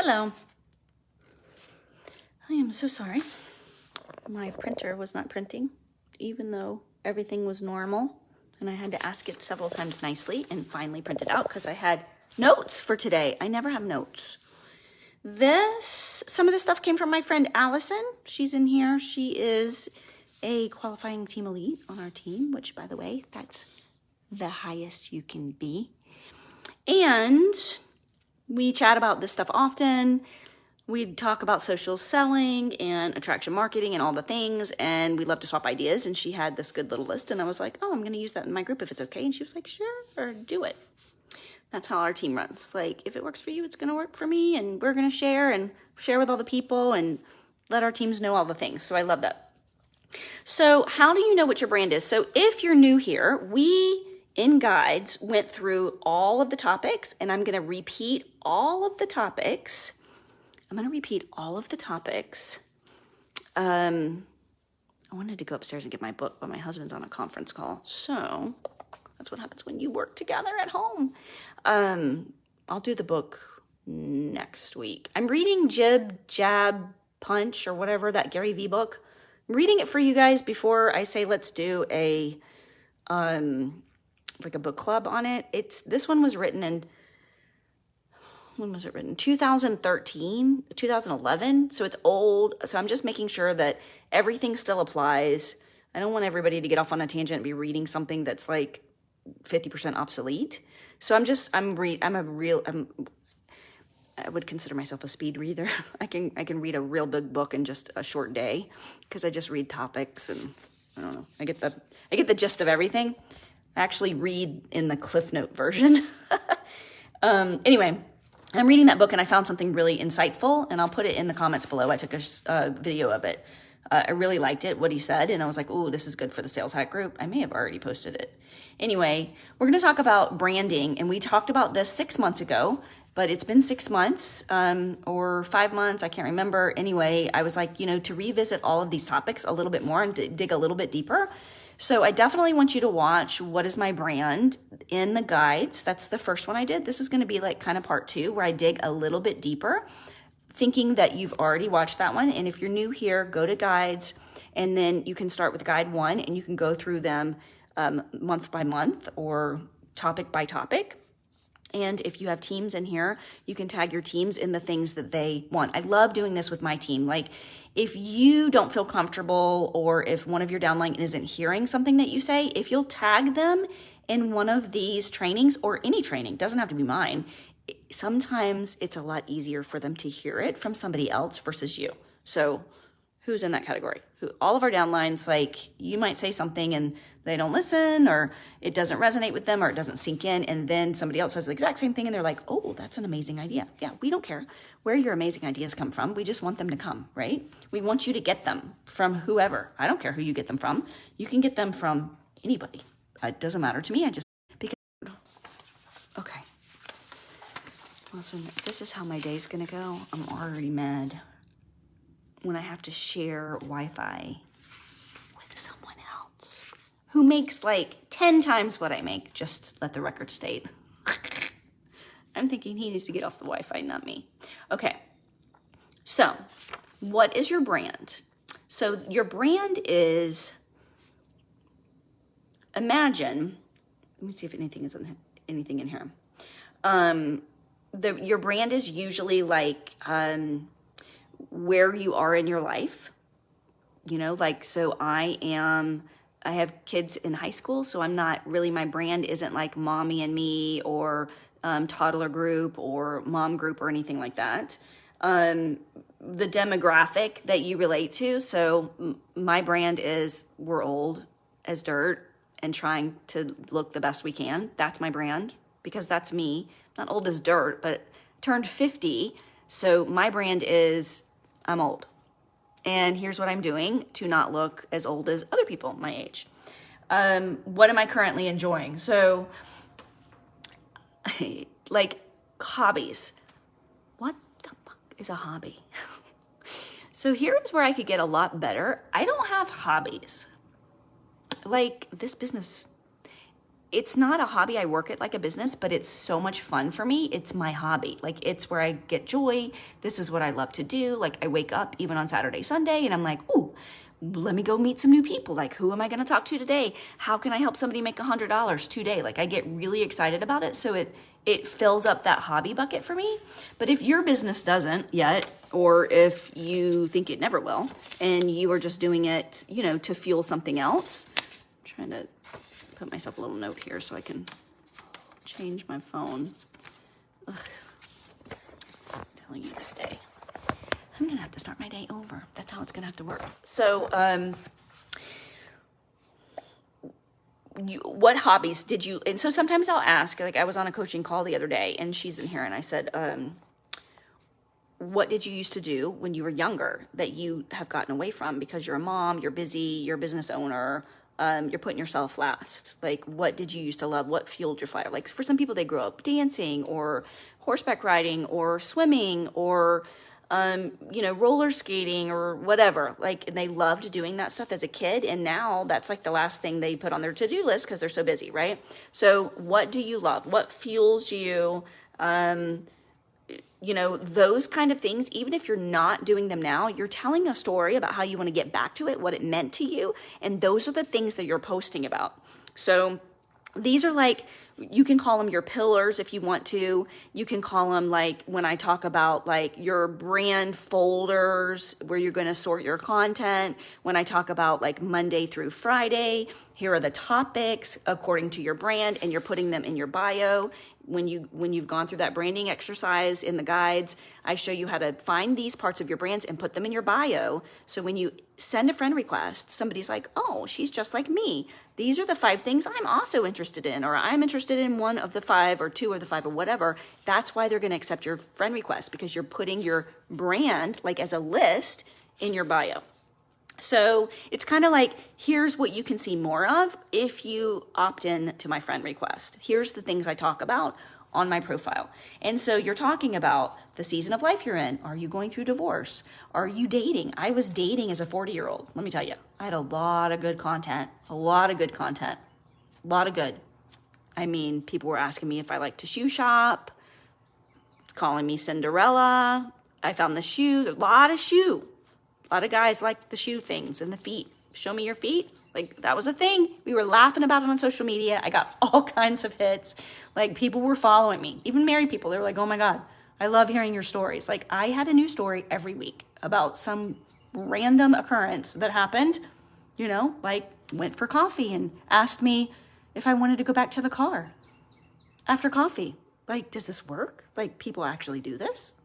Hello. I am so sorry. My printer was not printing, even though everything was normal. And I had to ask it several times nicely and finally print it out because I had notes for today. I never have notes. Some of this stuff came from my friend Allison. She's in here. She is a qualifying team elite on our team, which, by the way, that's the highest you can be. And we chat about this stuff often. We'd talk about social selling and attraction marketing and all the things, and we love to swap ideas. And she had this good little list, and I was like, oh, I'm going to use that in my group if it's okay. And she was like, sure, or do it. That's how our team runs. Like, if it works for you, it's going to work for me, and we're going to share with all the people and let our teams know all the things. So I love that. So how do you know what your brand is? So if you're new here, we in guides went through all of the topics, and I'm going to repeat all of the topics. I wanted to go upstairs and get my book, but my husband's on a conference call. So that's what happens when you work together at home. I'll do the book next week. I'm reading Jib, Jab, Punch, or whatever, that Gary Vee book. I'm reading it for you guys before I say let's do a book club on it. This one was written in, when was it written? 2013, 2011. So it's old. So I'm just making sure that everything still applies. I don't want everybody to get off on a tangent and be reading something that's like 50% obsolete. So I would consider myself a speed reader. I can read a real big book in just a short day because I just read topics and I don't know. I get the gist of everything. I actually read in the Cliff Note version. Anyway, I'm reading that book and I found something really insightful, and I'll put it in the comments below. I took a video of it. I really liked it, what he said, and I was like, oh, this is good for the Sales Hack group. I may have already posted it. Anyway, we're going to talk about branding, and we talked about this 6 months ago, but it's been 6 months or 5 months. I can't remember. Anyway, I was like, to revisit all of these topics a little bit more and to dig a little bit deeper. So I definitely want you to watch What is My Brand in the guides. That's the first one I did. This is going to be like kind of part 2 where I dig a little bit deeper, thinking that you've already watched that one. And if you're new here, go to guides, and then you can start with guide 1 and you can go through them month by month or topic by topic. And if you have teams in here, you can tag your teams in the things that they want. I love doing this with my team. Like, if you don't feel comfortable or if one of your downline isn't hearing something that you say, if you'll tag them in one of these trainings or any training, doesn't have to be mine, sometimes it's a lot easier for them to hear it from somebody else versus you. So who's in that category? All of our downlines, like, you might say something and they don't listen, or it doesn't resonate with them, or it doesn't sink in, and then somebody else says the exact same thing and they're like, oh, that's an amazing idea. Yeah, we don't care where your amazing ideas come from. We just want them to come, right? We want you to get them from whoever. I don't care who you get them from. You can get them from anybody. It doesn't matter to me. Okay. Listen, if this is how my day's gonna go, I'm already mad when I have to share Wi-Fi with someone else who makes like 10 times what I make. Just let the record state. I'm thinking he needs to get off the Wi-Fi, not me. Okay, so what is your brand? So your brand is, imagine, let me see if anything in here. Your brand is usually like where you are in your life, so I have kids in high school, so I'm not really, my brand isn't like mommy and me or toddler group or mom group or anything like that. The demographic that you relate to, so my brand is we're old as dirt and trying to look the best we can. That's my brand, because that's me. I'm not old as dirt, but turned 50. So my brand is I'm old. And here's what I'm doing to not look as old as other people my age. What am I currently enjoying? So like hobbies. What the fuck is a hobby? So here's where I could get a lot better. I don't have hobbies. Like this business, it's not a hobby. I work it like a business, but it's so much fun for me. It's my hobby. Like, it's where I get joy. This is what I love to do. Like, I wake up even on Saturday, Sunday, and I'm like, ooh, let me go meet some new people. Like, who am I going to talk to today? How can I help somebody make $100 today? Like, I get really excited about it. So it fills up that hobby bucket for me. But if your business doesn't yet, or if you think it never will, and you are just doing it, you know, to fuel something else, I'm trying to put myself a little note here so I can change my phone. Ugh. I'm telling you, this day, I'm gonna have to start my day over. That's how it's gonna have to work. So, what hobbies did you, and so sometimes I'll ask, like I was on a coaching call the other day and she's in here and I said, what did you used to do when you were younger that you have gotten away from because you're a mom, you're busy, you're a business owner, you're putting yourself last? Like, what did you used to love? What fueled your fire? Like, for some people, they grow up dancing or horseback riding or swimming or, you know, roller skating or whatever. Like, and they loved doing that stuff as a kid. And now that's like the last thing they put on their to-do list because they're so busy, right? So what do you love? What fuels you? You know, those kind of things, even if you're not doing them now, you're telling a story about how you want to get back to it, what it meant to you. And those are the things that you're posting about. So these are like, you can call them your pillars if you want to. You can call them, like, when I talk about like your brand folders where you're going to sort your content. When I talk about like Monday through Friday, here are the topics according to your brand, and you're putting them in your bio. When you've gone through that branding exercise in the guides, I show you how to find these parts of your brands and put them in your bio. So when you send a friend request, somebody's like, oh, she's just like me. These are the 5 things I'm also interested in, or I'm interested in 1 of the 5 or 2 of the 5 or whatever. That's why they're going to accept your friend request, because you're putting your brand like as a list in your bio. So it's kind of like, here's what you can see more of if you opt in to my friend request. Here's the things I talk about on my profile. And so you're talking about the season of life you're in. Are you going through divorce? Are you dating? I was dating as a 40-year-old. Let me tell you, I had a lot of good content, a lot of good. I mean, people were asking me if I like to shoe shop, calling me Cinderella. I found the shoe, a lot of shoe. A lot of guys like the shoe things and the feet. Show me your feet. Like, that was a thing. We were laughing about it on social media. I got all kinds of hits. Like, people were following me. Even married people. They were like, oh my God, I love hearing your stories. Like, I had a new story every week about some random occurrence that happened, you know, like went for coffee and asked me if I wanted to go back to the car after coffee. Like, does this work? Like, people actually do this?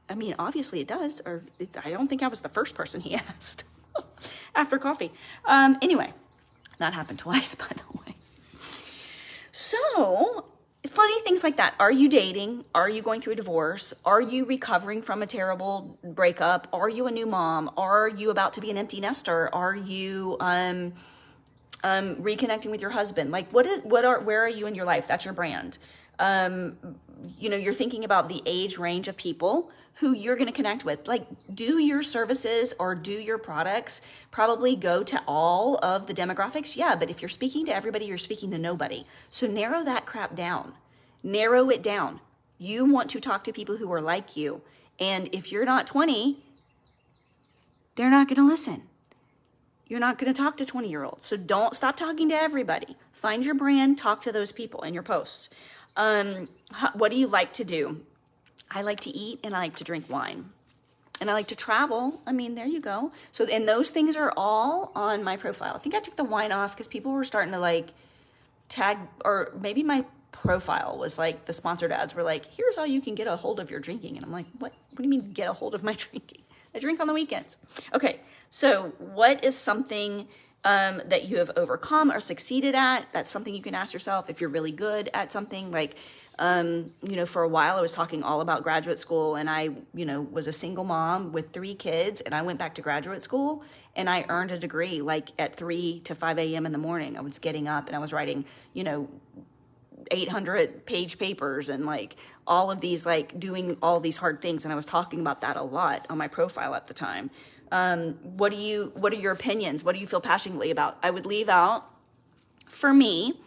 I mean, obviously it does, or I don't think I was the first person he asked after coffee. Anyway, that happened twice, by the way. So, funny things like that. Are you dating? Are you going through a divorce? Are you recovering from a terrible breakup? Are you a new mom? Are you about to be an empty nester? Are you reconnecting with your husband? Like, where are you in your life? That's your brand. You know, you're thinking about the age range of people who you're going to connect with. Like, do your services or do your products probably go to all of the demographics? Yeah, but if you're speaking to everybody, you're speaking to nobody. So narrow that crap down. Narrow it down. You want to talk to people who are like you. And if you're not 20, they're not going to listen. You're not going to talk to 20-year-olds. So don't stop talking to everybody. Find your brand, talk to those people in your posts. What do you like to do? I like to eat and I like to drink wine. And I like to travel. I mean, there you go. So, and those things are all on my profile. I think I took the wine off because people were starting to like tag, or maybe my profile was like, the sponsored ads were like, here's how you can get a hold of your drinking. And I'm like, what do you mean get a hold of my drinking? I drink on the weekends. Okay, so what is something that you have overcome or succeeded at? That's something you can ask yourself if you're really good at something. Like, you know, for a while I was talking all about graduate school, and I, you know, was a single mom with 3 kids, and I went back to graduate school and I earned a degree like at 3 to 5 a.m. in the morning. I was getting up and I was writing, you know, 800-page papers and like all of these, like doing all these hard things. And I was talking about that a lot on my profile at the time. What are your opinions? What do you feel passionately about? I would leave out For me,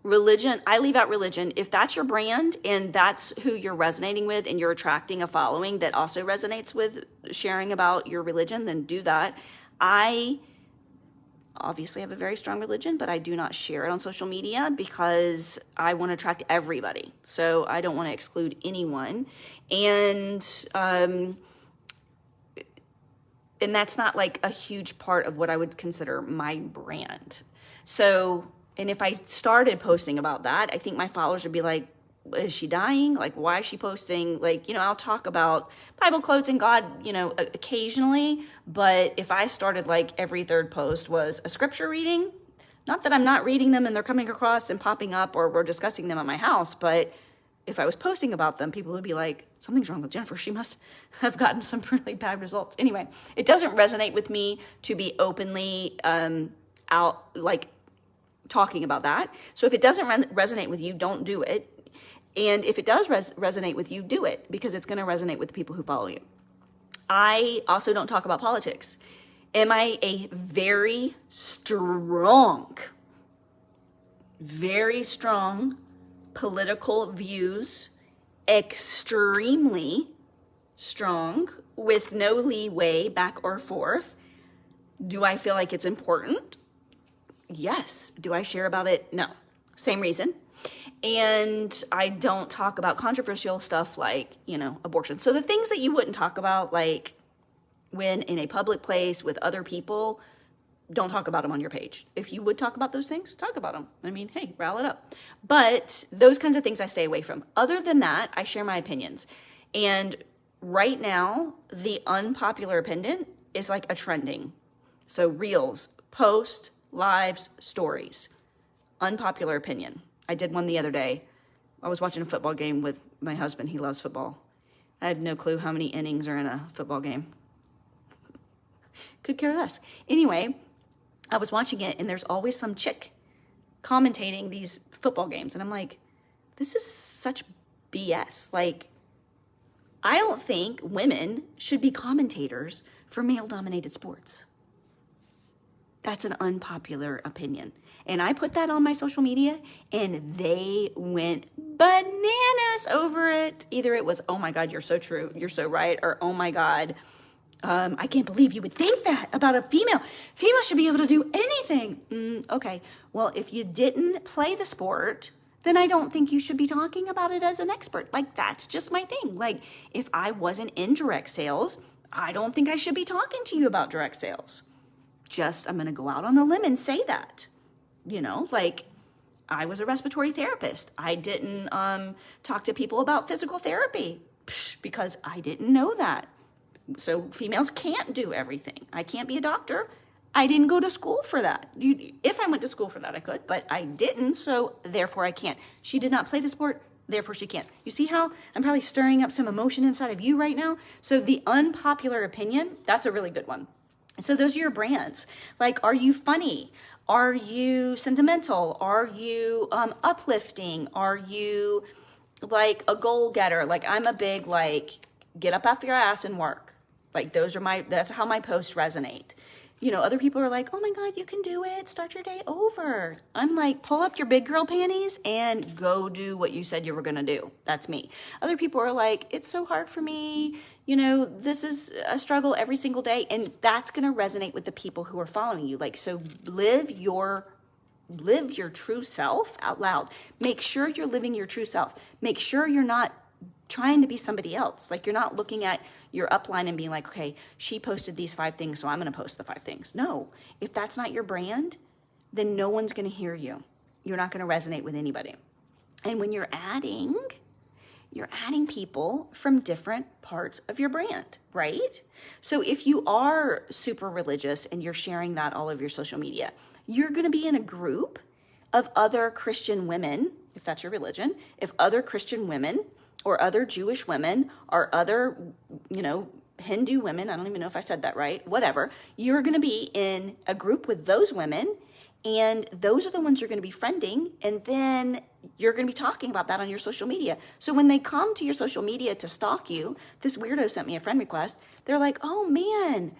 religion, I leave out religion. If that's your brand and that's who you're resonating with and you're attracting a following that also resonates with sharing about your religion, then do that. I obviously have a very strong religion, but I do not share it on social media because I want to attract everybody. So I don't want to exclude anyone. And that's not like a huge part of what I would consider my brand. So, and if I started posting about that, I think my followers would be like, is she dying? Like, why is she posting? Like, I'll talk about Bible quotes and God, occasionally. But if I started like every third post was a scripture reading, not that I'm not reading them and they're coming across and popping up or we're discussing them at my house, but if I was posting about them, people would be like, something's wrong with Jennifer. She must have gotten some really bad results. Anyway, it doesn't resonate with me to be openly out, like talking about that. So if it doesn't resonate with you, don't do it. And if it does resonate with you, do it, because it's going to resonate with the people who follow you. I also don't talk about politics. Am I a very strong political views, extremely strong, with no leeway back or forth? Do I feel like it's important? Yes. Do I share about it? No. Same reason. And I don't talk about controversial stuff like, abortion. So the things that you wouldn't talk about, like when in a public place with other people, don't talk about them on your page. If you would talk about those things, talk about them. I mean, hey, rile it up. But those kinds of things I stay away from. Other than that, I share my opinions. And right now, the unpopular opinion is like a trending. So reels, posts, lives, stories. Unpopular opinion. I did one the other day. I was watching a football game with my husband. He loves football. I have no clue how many innings are in a football game. Could care less. Anyway, I was watching it, and there's always some chick commentating these football games. And I'm like, this is such BS. Like, I don't think women should be commentators for male-dominated sports. That's an unpopular opinion. And I put that on my social media, and they went bananas over it. Either it was, oh my God, you're so true, you're so right, or oh my God, I can't believe you would think that about a female. Females should be able to do anything. Okay, well, if you didn't play the sport, then I don't think you should be talking about it as an expert. Like, that's just my thing. Like, if I wasn't in direct sales, I don't think I should be talking to you about direct sales. I'm going to go out on a limb and say that. Like, I was a respiratory therapist. I didn't talk to people about physical therapy because I didn't know that. So females can't do everything. I can't be a doctor. I didn't go to school for that. If I went to school for that, I could, but I didn't, so therefore I can't. She did not play the sport, therefore she can't. You see how I'm probably stirring up some emotion inside of you right now? So the unpopular opinion, that's a really good one. So those are your brands. Like, are you funny? Are you sentimental? Are you uplifting? Are you like a goal getter? Like, I'm a big, like, get up off your ass and work. Like, that's how my posts resonate. Other people are like, oh my God, you can do it. Start your day over. I'm like, pull up your big girl panties and go do what you said you were going to do. That's me. Other people are like, it's so hard for me. This is a struggle every single day. And that's going to resonate with the people who are following you. Like, so live your true self out loud. Make sure you're living your true self. Make sure you're not trying to be somebody else. Like, you're not looking at your upline and being like, okay, she posted these 5 things, so I'm going to post the 5 things. No, if that's not your brand, then no one's going to hear you. You're not going to resonate with anybody. And when you're adding people from different parts of your brand, right? So if you are super religious and you're sharing that all over your social media, you're going to be in a group of other Christian women, if that's your religion, if other Christian women or other Jewish women or other, Hindu women, I don't even know if I said that right, whatever, you're going to be in a group with those women, and those are the ones you're going to be friending, and then you're going to be talking about that on your social media. So when they come to your social media to stalk you, this weirdo sent me a friend request, they're like, oh man,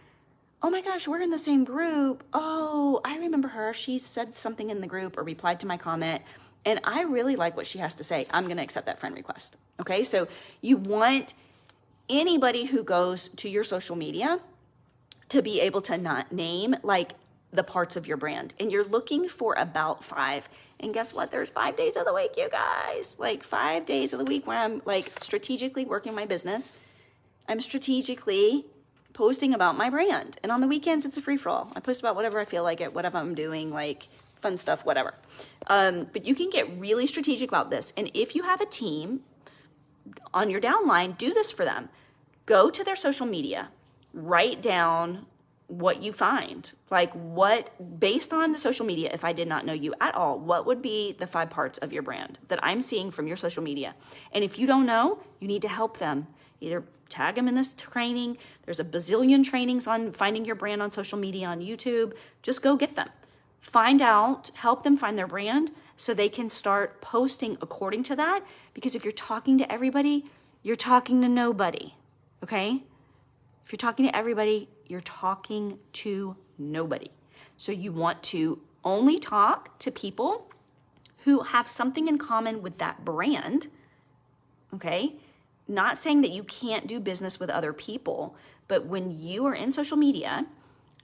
oh my gosh, we're in the same group. Oh, I remember her. She said something in the group or replied to my comment, and I really like what she has to say. I'm going to accept that friend request. Okay, so you want anybody who goes to your social media to be able to not name like the parts of your brand. And you're looking for about 5. And guess what? There's 5 days of the week, you guys. Like 5 days of the week where I'm like strategically working my business. I'm strategically posting about my brand. And on the weekends, it's a free-for-all. I post about whatever I feel like it, whatever I'm doing, like fun stuff, whatever. But you can get really strategic about this. And if you have a team on your downline, do this for them. Go to their social media, write down what you find. Like what, based on the social media, if I did not know you at all, what would be the 5 parts of your brand that I'm seeing from your social media? And if you don't know, you need to help them. Either tag them in this training. There's a bazillion trainings on finding your brand on social media on YouTube. Just go get them. Find out, help them find their brand so they can start posting according to that. Because if you're talking to everybody, you're talking to nobody. Okay? If you're talking to everybody, you're talking to nobody. So you want to only talk to people who have something in common with that brand. Okay? Not saying that you can't do business with other people, but when you are in social media,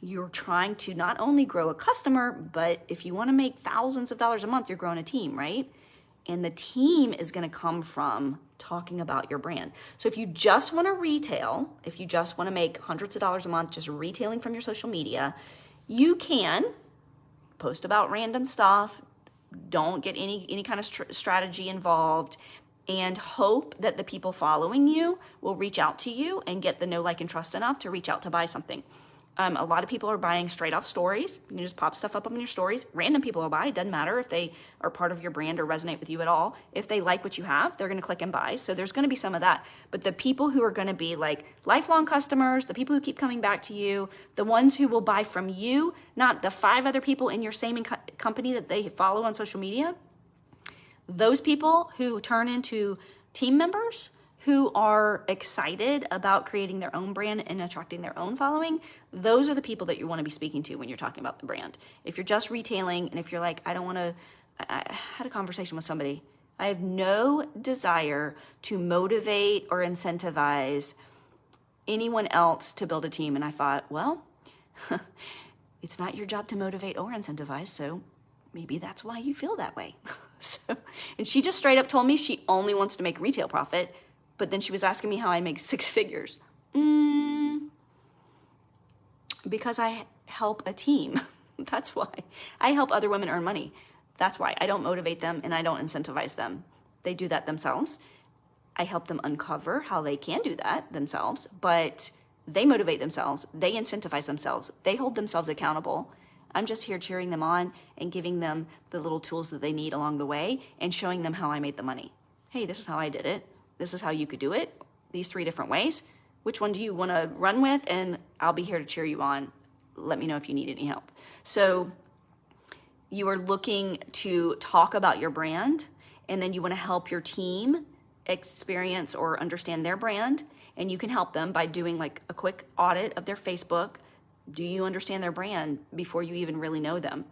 you're trying to not only grow a customer, but if you want to make thousands of dollars a month, you're growing a team, right? And the team is going to come from talking about your brand. So if you just want to retail, if you just want to make hundreds of dollars a month just retailing from your social media, you can post about random stuff. Don't get any kind of strategy involved, and hope that the people following you will reach out to you and get the know, like, and trust enough to reach out to buy something. A lot of people are buying straight off stories. You can just pop stuff up on your stories. Random people will buy. It doesn't matter if they are part of your brand or resonate with you at all. If they like what you have, they're going to click and buy. So there's going to be some of that. But the people who are going to be like lifelong customers, the people who keep coming back to you, the ones who will buy from you, not the 5 other people in your same company that they follow on social media, those people who turn into team members who are excited about creating their own brand and attracting their own following, those are the people that you want to be speaking to when you're talking about the brand. If you're just retailing, and if you're like, I had a conversation with somebody, I have no desire to motivate or incentivize anyone else to build a team. And I thought, well, it's not your job to motivate or incentivize, so maybe that's why you feel that way. And she just straight up told me she only wants to make retail profit. But then she was asking me how I make 6 figures. Because I help a team. That's why. I help other women earn money. That's why. I don't motivate them and I don't incentivize them. They do that themselves. I help them uncover how they can do that themselves, but they motivate themselves. They incentivize themselves. They hold themselves accountable. I'm just here cheering them on and giving them the little tools that they need along the way and showing them how I made the money. Hey, this is how I did it. This is how you could do it. These 3 different ways. Which one do you want to run with? And I'll be here to cheer you on. Let me know if you need any help. So you are looking to talk about your brand, and then you want to help your team experience or understand their brand. And you can help them by doing like a quick audit of their Facebook. Do you understand their brand before you even really know them?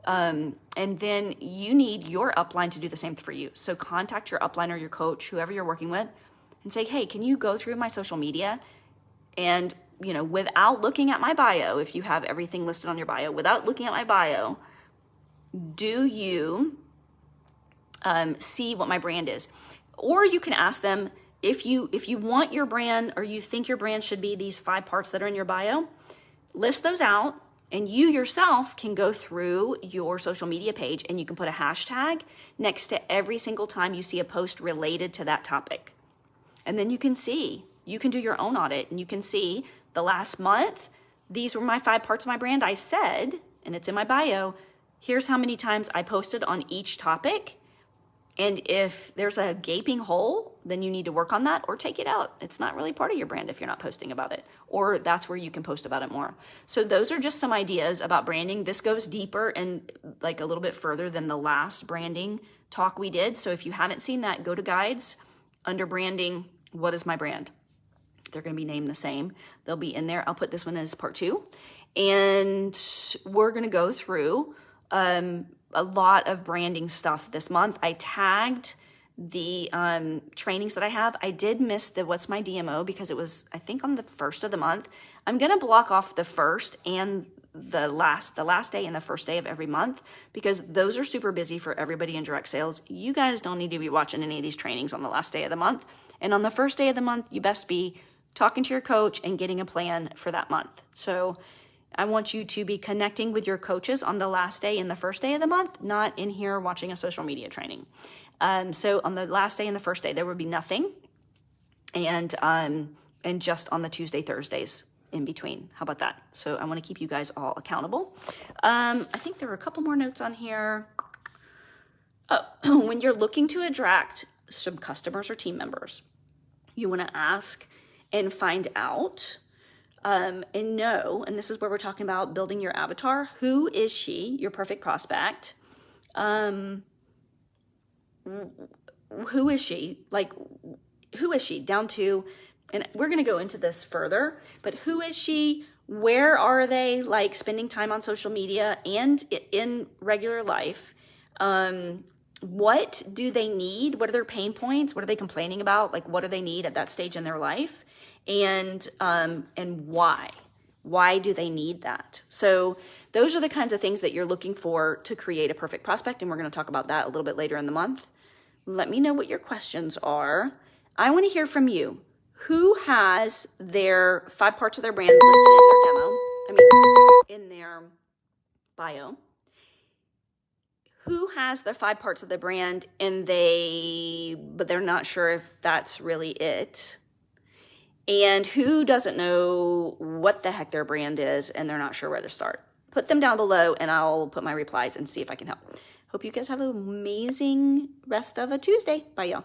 And then you need your upline to do the same for you. So contact your upline or your coach, whoever you're working with, and say, hey, can you go through my social media and, without looking at my bio, if you have everything listed on your bio, without looking at my bio, do you see what my brand is? Or you can ask them, if you want your brand or you think your brand should be these 5 parts that are in your bio, list those out. And you yourself can go through your social media page and you can put a hashtag next to every single time you see a post related to that topic. And then you can do your own audit and you can see the last month, these were my 5 parts of my brand. I said, and it's in my bio, here's how many times I posted on each topic. And if there's a gaping hole, then you need to work on that or take it out. It's not really part of your brand if you're not posting about it, or that's where you can post about it more. So those are just some ideas about branding. This goes deeper and like a little bit further than the last branding talk we did. So if you haven't seen that, go to guides under branding. What is my brand? They're going to be named the same. They'll be in there. I'll put this one as part 2. And we're going to go through a lot of branding stuff this month. I tagged the trainings that I have. I did miss the What's My DMO because it was, I think, on the 1st of the month. I'm going to block off the 1st and the last day and the 1st day of every month, because those are super busy for everybody in direct sales. You guys don't need to be watching any of these trainings on the last day of the month. And on the 1st day of the month, you best be talking to your coach and getting a plan for that month. So I want you to be connecting with your coaches on the last day and the 1st day of the month, not in here watching a social media training. So on the last day and the 1st day, there would be nothing. And just on the Tuesday, Thursdays in between. How about that? So I want to keep you guys all accountable. I think there were a couple more notes on here. Oh, when you're looking to attract some customers or team members, you want to ask and find out and know, and this is where we're talking about building your avatar. Who is she, your perfect prospect? Who is she? Like, who is she? Down to, and we're going to go into this further, but who is she? Where are they, like, spending time on social media and in regular life? What do they need? What are their pain points? What are they complaining about? Like, what do they need at that stage in their life? And why? Why do they need that? So those are the kinds of things that you're looking for to create a perfect prospect. And we're going to talk about that a little bit later in the month. Let me know what your questions are. I want to hear from you. Who has their 5 parts of their brand listed in their bio? Who has the 5 parts of the brand but they're not sure if that's really it? And who doesn't know what the heck their brand is and they're not sure where to start? Put them down below and I'll put my replies and see if I can help. Hope you guys have an amazing rest of a Tuesday. Bye, y'all.